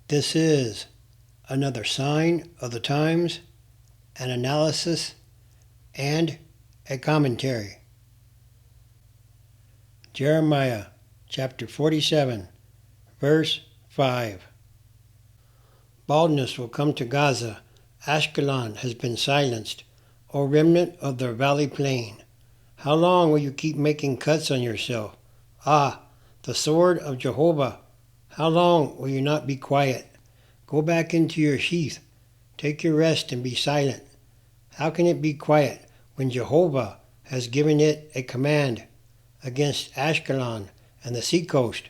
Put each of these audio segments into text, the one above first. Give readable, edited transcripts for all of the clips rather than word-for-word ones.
This is another sign of the times, an analysis, and a commentary. Jeremiah chapter 47, verse 5. Baldness will come to Gaza. Ashkelon has been silenced, O remnant of the valley plain. How long will you keep making cuts on yourself? Ah, the sword of Jehovah. How long will you not be quiet? Go back into your sheath. Take your rest and be silent. How can it be quiet when Jehovah has given it a command against Ashkelon and the seacoast?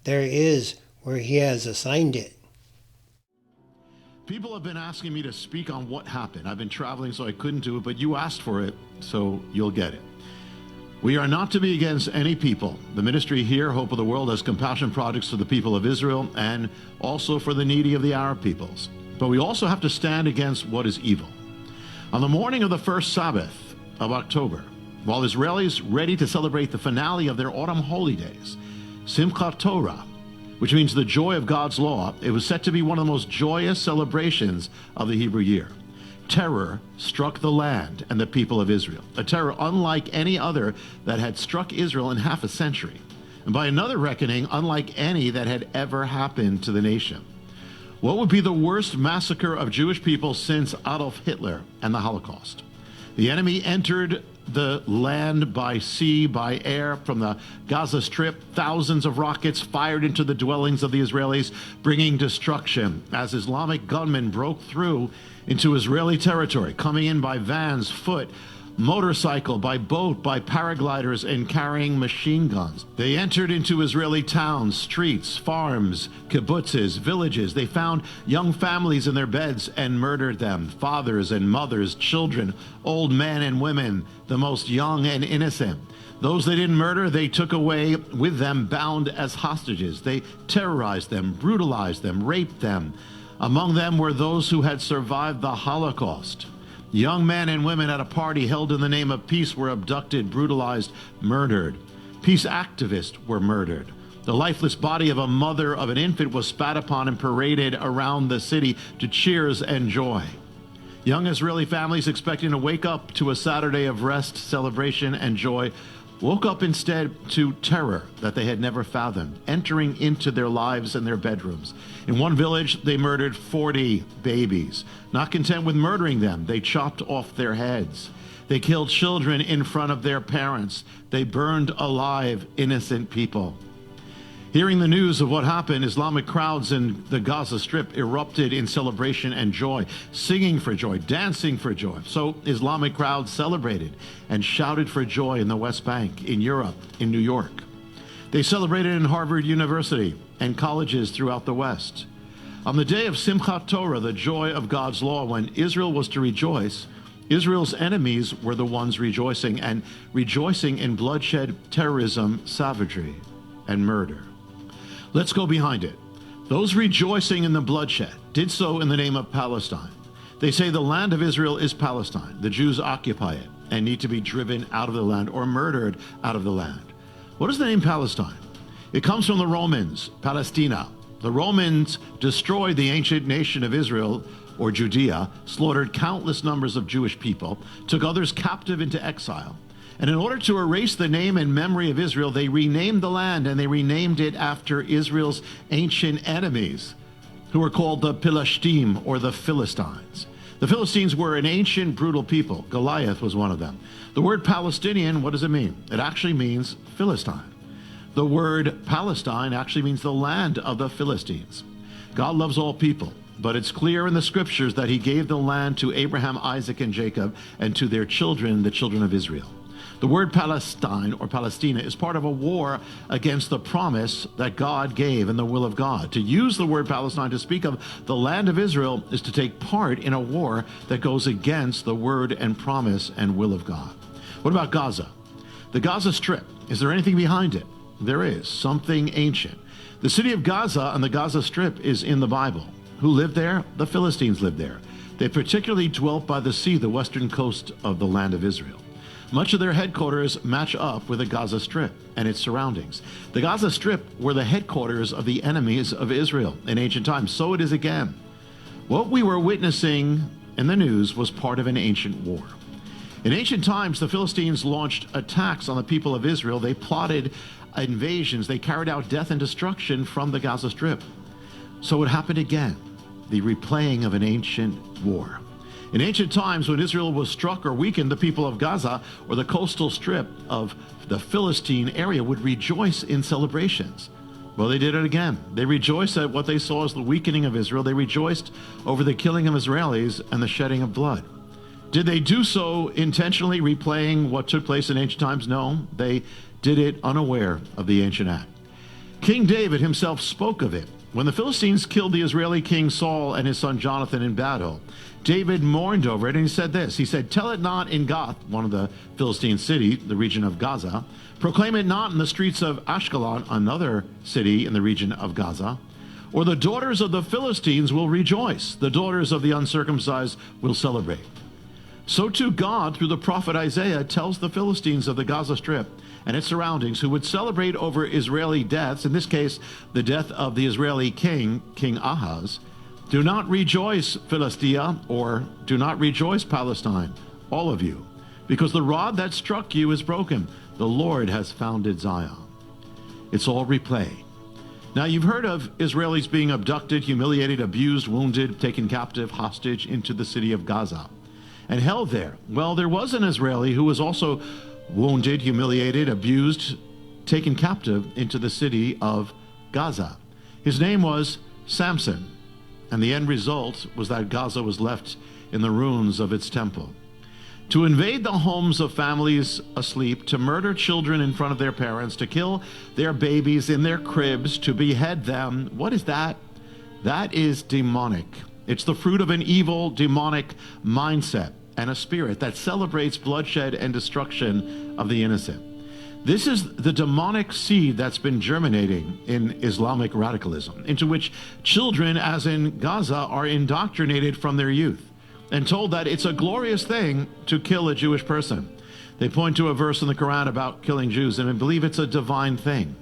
There is where he has assigned it. People have been asking me to speak on what happened. I've been traveling, so I couldn't do it, but you asked for it, so you'll get it. We are not to be against any people. The ministry here, Hope of the World, has compassion projects for the people of Israel and also for the needy of the Arab peoples. But we also have to stand against what is evil. On the morning of the first Sabbath of October, while Israelis ready to celebrate the finale of their autumn holy days, Simchat Torah, which means the joy of God's law, it was set to be one of the most joyous celebrations of the Hebrew year. Terror struck the land and the people of Israel, a terror unlike any other that had struck Israel in half a century, and by another reckoning, unlike any that had ever happened to the nation. What would be the worst massacre of Jewish people since Adolf Hitler and the Holocaust? The enemy entered the land by sea, by air, from the Gaza Strip. Thousands of rockets fired into the dwellings of the Israelis, bringing destruction as Islamic gunmen broke through into Israeli territory, coming in by vans, foot, motorcycle, by boat, by paragliders, and carrying machine guns. They entered into Israeli towns, streets, farms, kibbutzes, villages. They found young families in their beds and murdered them, fathers and mothers, children, old men and women, the most young and innocent. Those they didn't murder, they took away with them bound as hostages. They terrorized them, brutalized them, raped them. Among them were those who had survived the Holocaust. Young men and women at a party held in the name of peace were abducted, brutalized, murdered. Peace activists were murdered. The lifeless body of a mother of an infant was spat upon and paraded around the city to cheers and joy. Young Israeli families expecting to wake up to a Saturday of rest, celebration, and joy woke up instead to terror that they had never fathomed, entering into their lives and their bedrooms. In one village, they murdered 40 babies. Not content with murdering them, they chopped off their heads. They killed children in front of their parents. They burned alive innocent people. Hearing the news of what happened, Islamic crowds in the Gaza Strip erupted in celebration and joy, singing for joy, dancing for joy. So Islamic crowds celebrated and shouted for joy in the West Bank, in Europe, in New York. They celebrated in Harvard University and colleges throughout the West. On the day of Simchat Torah, the joy of God's law, when Israel was to rejoice, Israel's enemies were the ones rejoicing, and rejoicing in bloodshed, terrorism, savagery, and murder. Let's go behind it. Those rejoicing in the bloodshed did so in the name of Palestine. They say the land of Israel is Palestine. The Jews occupy it and need to be driven out of the land or murdered out of the land. What is the name Palestine? It comes from the Romans, Palestina. The Romans destroyed the ancient nation of Israel, or Judea, slaughtered countless numbers of Jewish people, took others captive into exile. And in order to erase the name and memory of Israel, they renamed the land, and they renamed it after Israel's ancient enemies, who were called the Philistines, or the Philistines. The Philistines were an ancient, brutal people. Goliath was one of them. The word Palestinian, what does it mean? It actually means Philistine. The word Palestine actually means the land of the Philistines. God loves all people, but it's clear in the scriptures that he gave the land to Abraham, Isaac, and Jacob, and to their children, the children of Israel. The word Palestine, or Palestina, is part of a war against the promise that God gave and the will of God. To use the word Palestine to speak of the land of Israel is to take part in a war that goes against the word and promise and will of God. What about Gaza? The Gaza Strip, is there anything behind it? There is, something ancient. The city of Gaza on the Gaza Strip is in the Bible. Who lived there? The Philistines lived there. They particularly dwelt by the sea, the western coast of the land of Israel. Much of their headquarters match up with the Gaza Strip and its surroundings. The Gaza Strip were the headquarters of the enemies of Israel in ancient times. So it is again. What we were witnessing in the news was part of an ancient war. In ancient times, the Philistines launched attacks on the people of Israel. They plotted invasions. They carried out death and destruction from the Gaza Strip. So it happened again, the replaying of an ancient war. In ancient times, when Israel was struck or weakened, the people of Gaza or the coastal strip of the Philistine area would rejoice in celebrations. Well, they did it again. They rejoiced at what they saw as the weakening of Israel. They rejoiced over the killing of Israelis and the shedding of blood. Did they do so intentionally, replaying what took place in ancient times? No, they did it unaware of the ancient act. King David himself spoke of it. When the Philistines killed the Israeli king Saul and his son Jonathan in battle, David mourned over it, and he said this. He said, "Tell it not in Gath," one of the Philistine cities, the region of Gaza. "Proclaim it not in the streets of Ashkelon," another city in the region of Gaza. "Or the daughters of the Philistines will rejoice. The daughters of the uncircumcised will celebrate." So too God, through the prophet Isaiah, tells the Philistines of the Gaza Strip and its surroundings, who would celebrate over Israeli deaths, in this case, the death of the Israeli king, King Ahaz, "Do not rejoice, Philistia," or "Do not rejoice, Palestine, all of you, because the rod that struck you is broken. The Lord has founded Zion." It's all replay. Now, you've heard of Israelis being abducted, humiliated, abused, wounded, taken captive, hostage into the city of Gaza, and held there. Well, there was an Israeli who was also wounded, humiliated, abused, taken captive into the city of Gaza. His name was Samson, and the end result was that Gaza was left in the ruins of its temple. To invade the homes of families asleep, to murder children in front of their parents, to kill their babies in their cribs, to behead them, what is that? That is demonic. It's the fruit of an evil, demonic mindset and a spirit that celebrates bloodshed and destruction of the innocent. This is the demonic seed that's been germinating in Islamic radicalism, into which children, as in Gaza, are indoctrinated from their youth and told that it's a glorious thing to kill a Jewish person. They point to a verse in the Quran about killing Jews and believe it's a divine thing.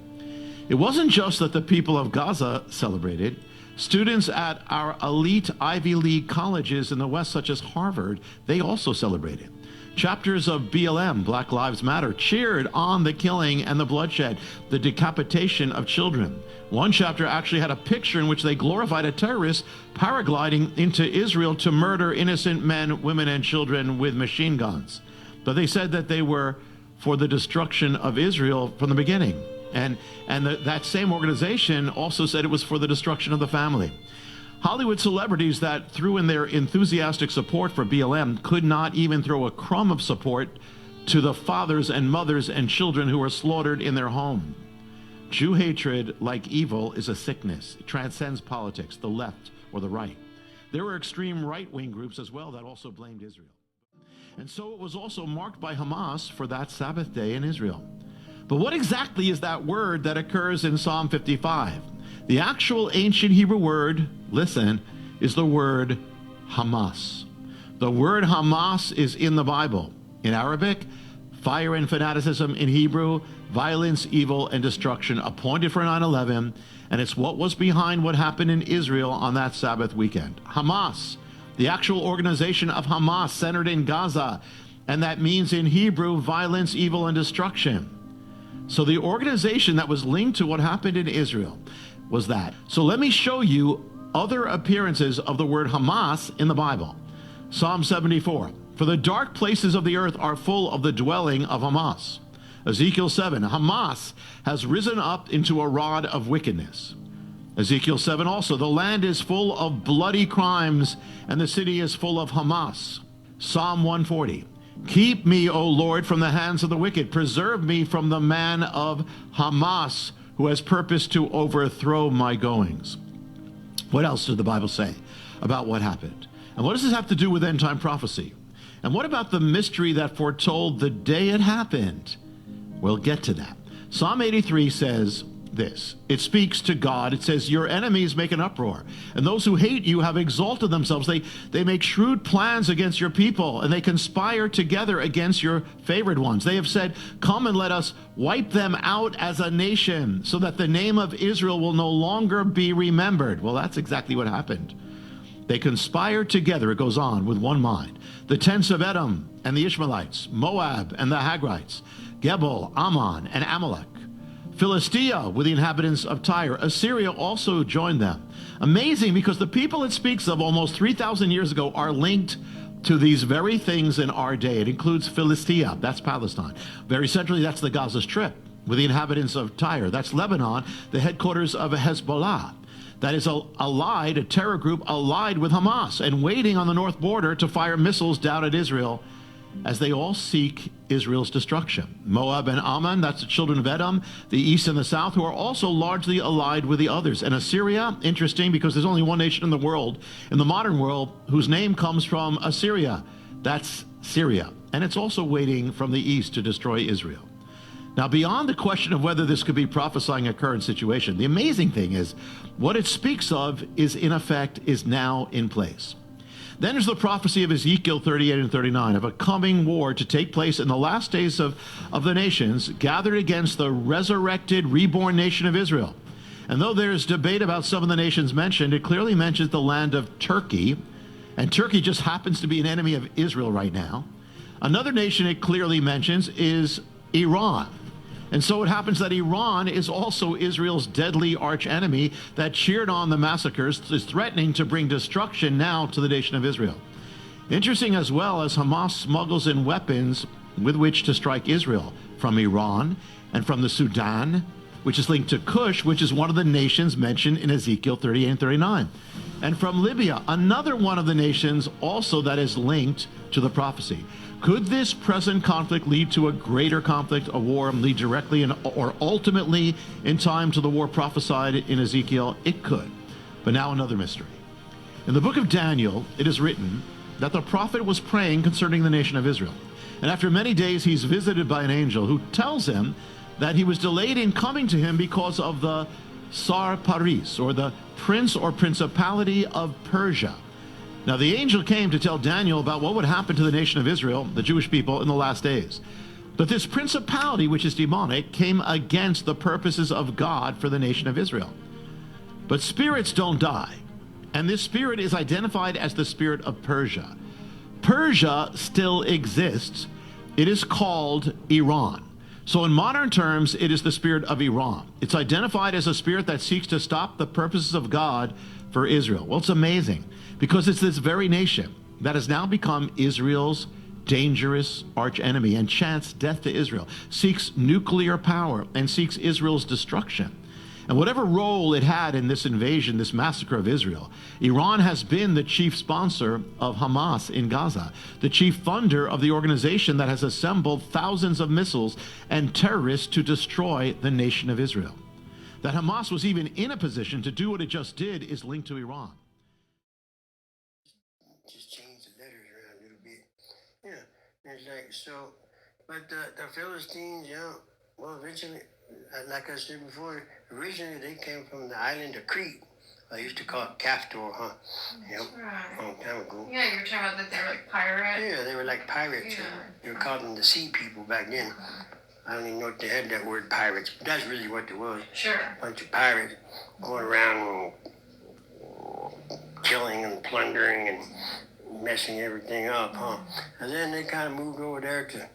It wasn't just that the people of Gaza celebrated. Students at our elite Ivy League colleges in the West, such as Harvard, they also celebrated. Chapters of BLM, Black Lives Matter, cheered on the killing and the bloodshed, the decapitation of children. One chapter actually had a picture in which they glorified a terrorist paragliding into Israel to murder innocent men, women, and children with machine guns. But they said that they were for the destruction of Israel from the beginning. And that same organization also said it was for the destruction of the family. Hollywood celebrities that threw in their enthusiastic support for BLM could not even throw a crumb of support to the fathers and mothers and children who were slaughtered in their home. Jew hatred, like evil, is a sickness. It transcends politics, the left or the right. There were extreme right-wing groups as well that also blamed Israel. And so it was also marked by Hamas for that Sabbath day in Israel. But what exactly is that word that occurs in Psalm 55? The actual ancient Hebrew word, listen, is the word Hamas. The word Hamas is in the Bible. In Arabic, fire and fanaticism. In Hebrew, violence, evil, and destruction, appointed for 9/11. And it's what was behind what happened in Israel on that Sabbath weekend. Hamas, the actual organization of Hamas centered in Gaza. And that means in Hebrew, violence, evil, and destruction. So the organization that was linked to what happened in Israel was that. So let me show you other appearances of the word Hamas in the Bible. Psalm 74. For the dark places of the earth are full of the dwelling of Hamas. Ezekiel 7. Hamas has risen up into a rod of wickedness. Ezekiel 7 also. The land is full of bloody crimes, and the city is full of Hamas. Psalm 140. Keep me, O Lord, from the hands of the wicked. Preserve me from the man of Hamas, who has purposed to overthrow my goings. What else did the Bible say about what happened? And what does this have to do with end-time prophecy? And what about the mystery that foretold the day it happened? We'll get to that. Psalm 83 says, this. It speaks to God. It says, your enemies make an uproar, and those who hate you have exalted themselves. They make shrewd plans against your people, and they conspire together against your favored ones. They have said, come and let us wipe them out as a nation, so that the name of Israel will no longer be remembered. Well, that's exactly what happened. They conspired together, it goes on, with one mind. The tents of Edom and the Ishmaelites, Moab and the Hagrites, Gebal, Ammon, and Amalek, Philistia with the inhabitants of Tyre. Assyria also joined them. Amazing, because the people it speaks of almost 3,000 years ago are linked to these very things in our day. It includes Philistia, that's Palestine. Very centrally, that's the Gaza Strip, with the inhabitants of Tyre. That's Lebanon, the headquarters of Hezbollah. That is a terror group allied with Hamas and waiting on the north border to fire missiles down at Israel as they all seek Israel's destruction. Moab and Ammon, that's the children of Edom, the east and the south, who are also largely allied with the others. And Assyria, interesting, because there's only one nation in the world, in the modern world, whose name comes from Assyria. That's Syria. And it's also waiting from the east to destroy Israel. Now, beyond the question of whether this could be prophesying a current situation, the amazing thing is what it speaks of is, in effect, is now in place. Then there's the prophecy of Ezekiel 38 and 39 of a coming war to take place in the last days of the nations gathered against the resurrected, reborn nation of Israel. And though there's debate about some of the nations mentioned, it clearly mentions the land of Turkey, and Turkey just happens to be an enemy of Israel right now. Another nation it clearly mentions is Iran. And so it happens that Iran is also Israel's deadly archenemy that cheered on the massacres, is threatening to bring destruction now to the nation of Israel. Interesting as well, as Hamas smuggles in weapons with which to strike Israel from Iran and from the Sudan, which is linked to Cush, which is one of the nations mentioned in Ezekiel 38 and 39. And from Libya, another one of the nations also that is linked to the prophecy. Could this present conflict lead to a greater conflict, a war, lead directly or ultimately in time to the war prophesied in Ezekiel? It could. But now another mystery. In the book of Daniel, it is written that the prophet was praying concerning the nation of Israel. And after many days, he's visited by an angel who tells him that he was delayed in coming to him because of the Sar Paris, or the prince or principality of Persia. Now, the angel came to tell Daniel about what would happen to the nation of Israel, the Jewish people, in the last days. But this principality, which is demonic, came against the purposes of God for the nation of Israel. But spirits don't die, and this spirit is identified as the spirit of Persia. Persia still exists. It is called Iran. So in modern terms, it is the spirit of Iran. It's identified as a spirit that seeks to stop the purposes of God for Israel. Well, it's amazing, because it's this very nation that has now become Israel's dangerous archenemy and chants death to Israel, seeks nuclear power, and seeks Israel's destruction. And whatever role it had in this invasion, this massacre of Israel, Iran has been the chief sponsor of Hamas in Gaza, the chief funder of the organization that has assembled thousands of missiles and terrorists to destroy the nation of Israel. That Hamas was even in a position to do what it just did is linked to Iran. Just change the letters around a little bit. Yeah, it's like, so, but the Philistines, well, originally, like I said before, originally they came from the island of Crete. I used to call it Castor, huh? Yep, Right. a long time ago. Yeah, you were talking about that they were like pirates. Yeah, they were like pirates. Yeah. They were called them the sea people back then. I don't even know if they had that word pirates, but that's really what it was. Sure. A bunch of pirates going around killing and plundering and messing everything up, huh? And then they kind of moved over there to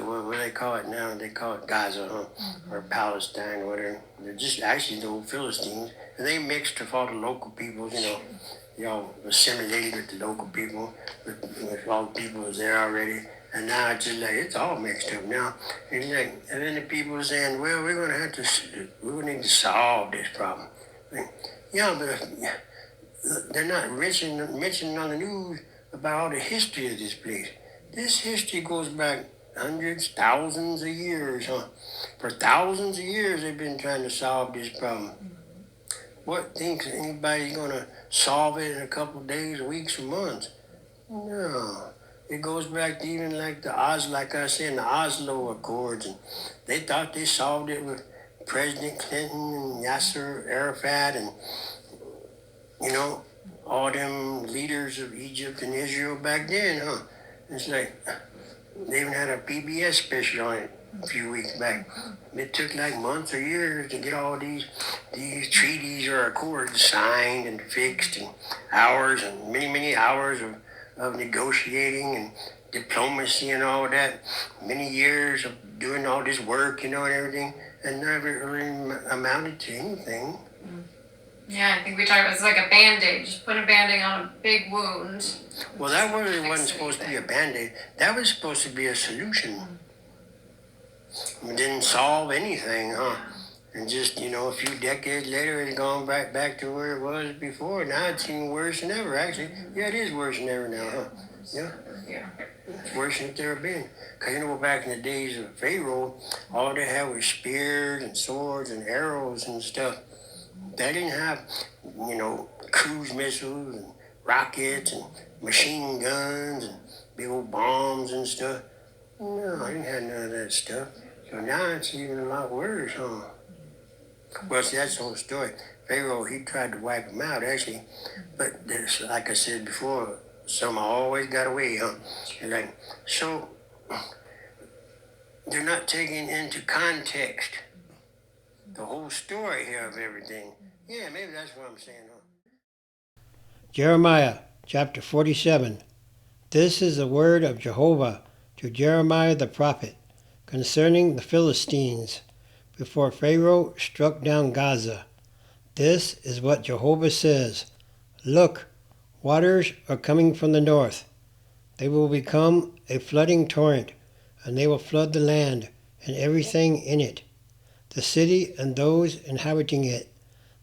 what do they call it now? They call it Gaza, huh? Or Palestine, or whatever. They're just actually the old Philistines. And they mixed with all the local peoples, they all assimilated with the local people, with all the people was there already. And now it's just like, it's all mixed up now. It's like, and then the people are saying, well, we're going to need to solve this problem. Yeah, but they're not mentioning on the news about all the history of this place. This history goes back hundreds, thousands of years, huh? For thousands of years, they've been trying to solve this problem. What thinks anybody's going to solve it in a couple of days, weeks, or months? No. It goes back to even like I said, the Oslo Accords, and they thought they solved it with President Clinton and Yasser Arafat and, you know, all them leaders of Egypt and Israel back then, huh? It's like they even had a PBS special on it a few weeks back. It took like months or years to get all these treaties or accords signed and fixed, and hours and many hours of negotiating and diplomacy and all that. Many years of doing all this work, and everything, and never really amounted to anything. Yeah, I think we talked about it's like a band-aid. Just put a band-aid on a big wound. Well, that wasn't supposed to be a band-aid. That was supposed to be a solution. It didn't solve anything, huh? And just, a few decades later, it's gone back to where it was before. Now it's even worse than ever, actually. Yeah, it is worse than ever now, huh? Yeah. It's worse than it's ever been. Because, back in the days of Pharaoh, all they had was spears and swords and arrows and stuff. They didn't have, cruise missiles and rockets and machine guns and big old bombs and stuff. No, I didn't have none of that stuff. So now it's even a lot worse, huh? Well, see, that's the whole story. Pharaoh, he tried to wipe them out, actually. But there's, like I said before, some always got away, huh? So they're not taking into context the whole story here of everything. Yeah, maybe that's what I'm saying, huh? Jeremiah chapter 47. This is the word of Jehovah to Jeremiah the prophet concerning the Philistines before Pharaoh struck down Gaza. This is what Jehovah says. Look, waters are coming from the north. They will become a flooding torrent, and they will flood the land and everything in it, the city and those inhabiting it.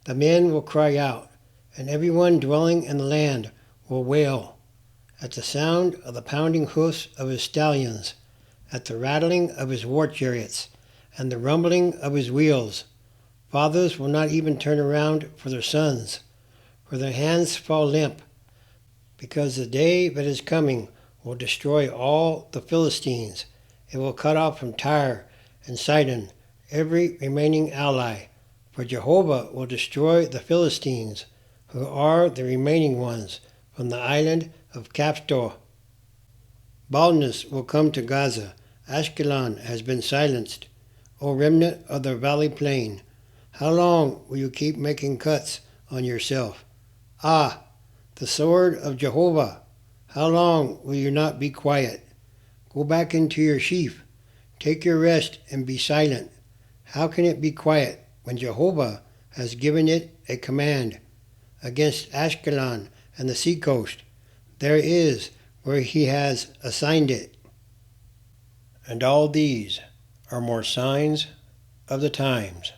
The men will cry out, and everyone dwelling in the land will wail at the sound of the pounding hoofs of his stallions, at the rattling of his war chariots, and the rumbling of his wheels. Fathers will not even turn around for their sons, for their hands fall limp, because the day that is coming will destroy all the Philistines. It will cut off from Tyre and Sidon every remaining ally, for Jehovah will destroy the Philistines, who are the remaining ones, from the island of Caphtor. Baldness will come to Gaza. Ashkelon has been silenced. O remnant of the valley plain, how long will you keep making cuts on yourself? Ah, the sword of Jehovah, how long will you not be quiet? Go back into your sheath. Take your rest and be silent. How can it be quiet when Jehovah has given it a command against Ashkelon and the seacoast? There is where he has assigned it. And all these are more signs of the times.